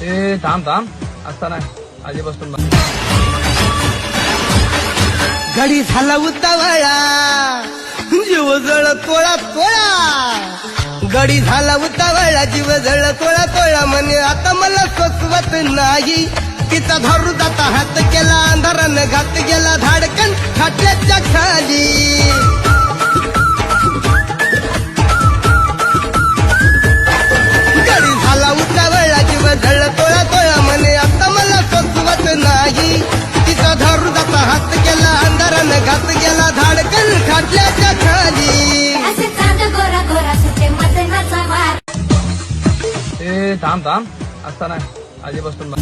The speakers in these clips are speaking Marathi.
ए थांब थांब असता नाही आधी बसून गडी झाला उतावळा जीव जळ तोळा तोळा गडी झाला उतावळा जीव जळ तोळा तोळा म्हणे आता मला सोसवत नाही तिचा धरू जाता हात केला अंधारानं घात गेला धाडकन खाटल्याच्या खाली गडी झाला उतावळा जीव जळ तोळा तोळा म्हणे आता मला सोसवत नाही तिचा धरू जाता हात केला अंधारानं घात गेला धाडकन खाटल्याच्या खाली असे चांद गोरा गोरा सुटे मदनाचा वार ए थांब थांब असता नाही आधी बसून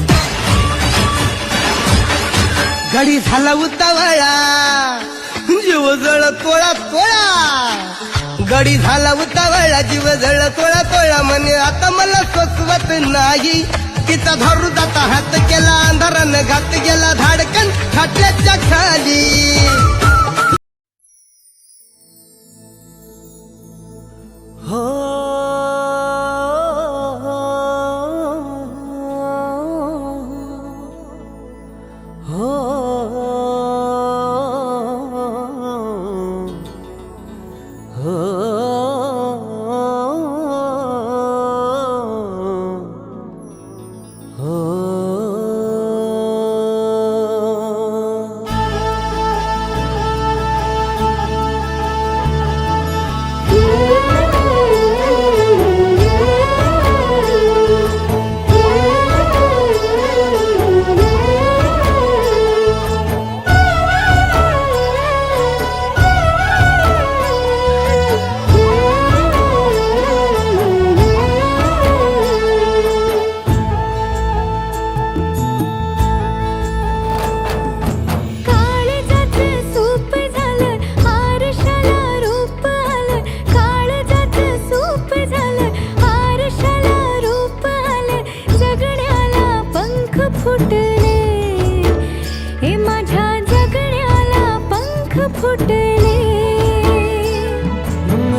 गडी झाला उतावळा जीव जळ तोळा तोळा गडी झाला उतावळा जीव जळ तोळा तोळा म्हणे आता मला सोसवत नाही तिचा धरू जाता हात केला अंधारानं घात गेला धाडकन खाटल्याच्या खाली हो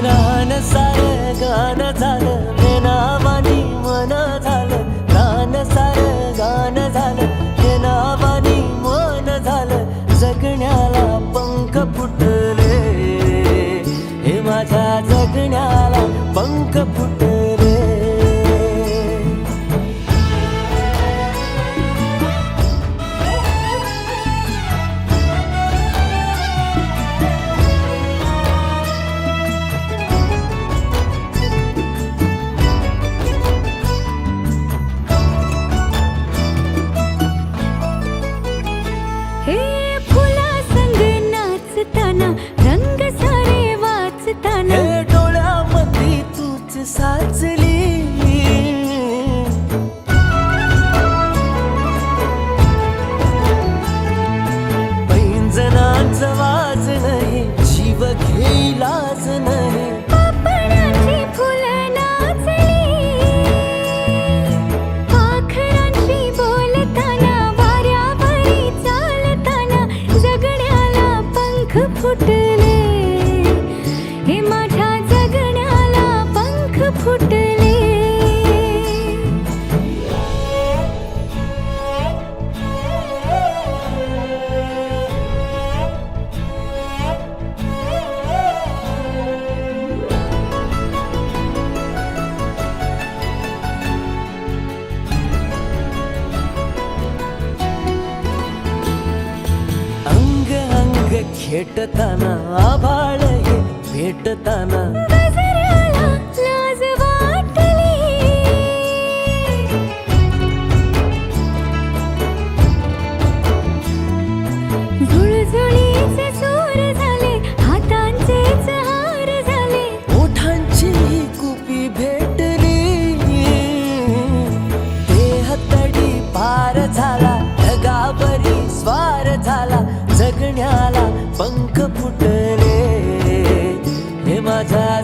रान सार गान झालं नावानी मन झालं रान सार गान झालं नावानी मन झालं जगण्याला पंख फुटले हे माझ्या जगण्याला पंख फुटले हे डोळ्यामध्ये तूच साचली पैंजणांचं वाज नाही जीव घेईलाच नाही पापणाची फुलं नाचली पाखरांशी बोलताना वाऱ्यावरी चालताना जगण्याला पंख फुटले हे माझ्या जगण्याला पंख फुटले अंग अंग खेटताना आभाळ हे भेटताना गजऱ्याला लाज वाटली झुळझुळीचे सूर झाले हातांचेच हार झाले ओठांची कुपी भेटली देह तडी पार झाला ढगावरी स्वार झाला जगण्याला पंख फुटले हे माझ्या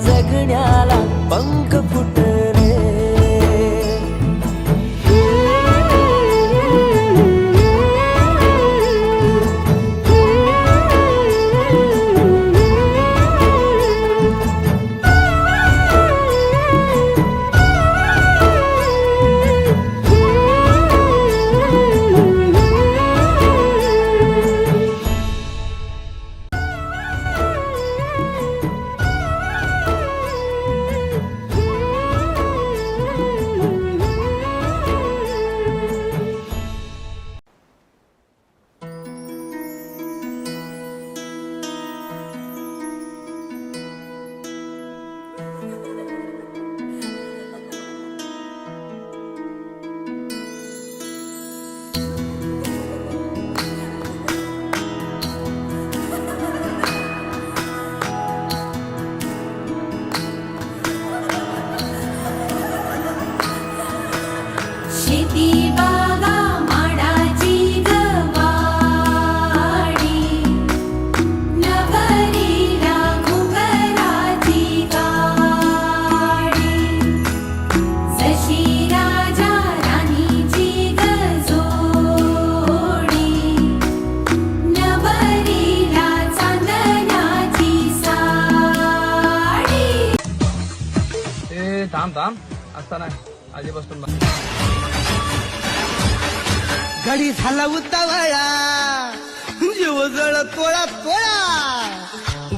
थांब असताना आजी बसून गडी झाला उतावळा जीव जळ तोळा तोळा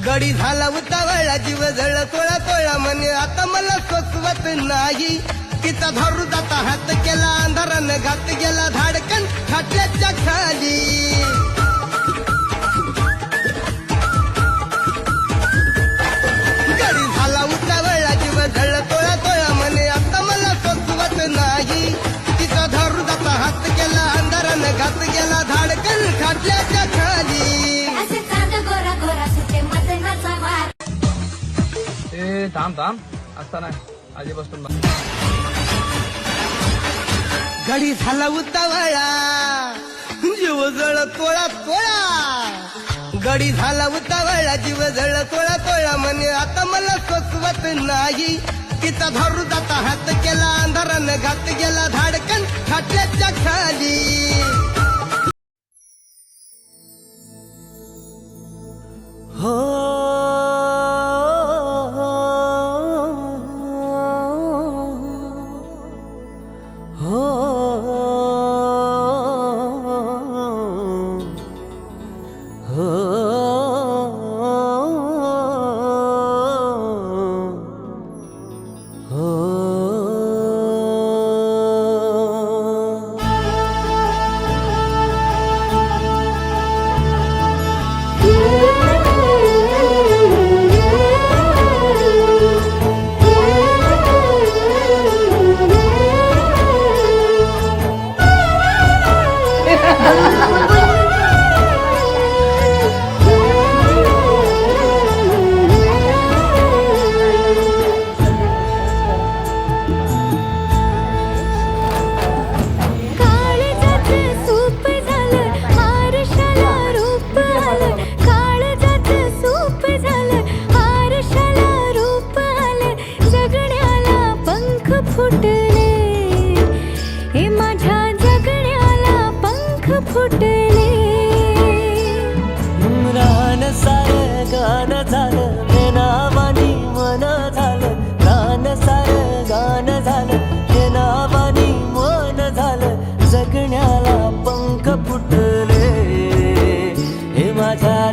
गडी झाला उतावळा जीव जळ तोळा तोळा म्हणे आता मला सोसवत नाही तिचा धरू जाता हात केला अंधारानं घात गेला धाडकन खाटल्याच्या खाली गडी झाला उतावळा जीव जळ तोळा तोळा म्हणे आता मला सोसवत नाही तिचा धरू जाता हात गेला अंधारानं घात गेला धाडकन खाटल्याच्या खाली असे चांद गोरा गोरा सुटे मदनाचा वार ए थांब थांब असताना आजी बसून गडी झाला उतावळा जीव जळ तोळा तोळा गडी झाला उतावळा जीव जळ तोळा तोळा म्हणे आता मला सोसवत नाही तिचा धरू जाता हात केला अंधारानं घात गेला धाडकन खाटल्याच्या खाली हो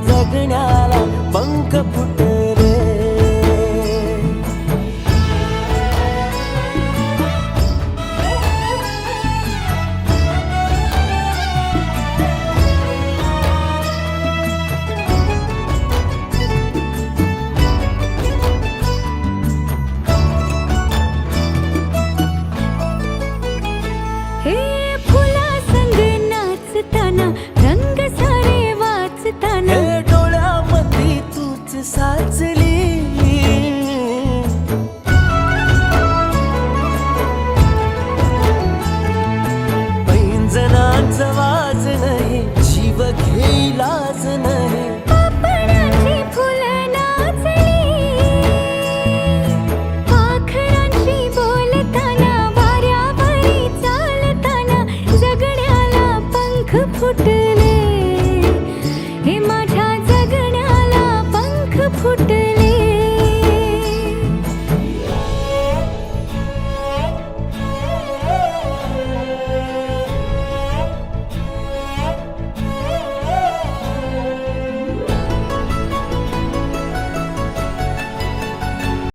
जगण्याला पंख फुटले हे फुला संग नाचताना रंग सारे वाचताना हे डोळ्यामध्ये तूच साचली पैंजणाचं वाज नाही जीव घेईलाच नाही पापणाची फुलं नाचली पाखरांशी बोलताना वाऱ्यावरी चालताना जगण्याला पंख फुटले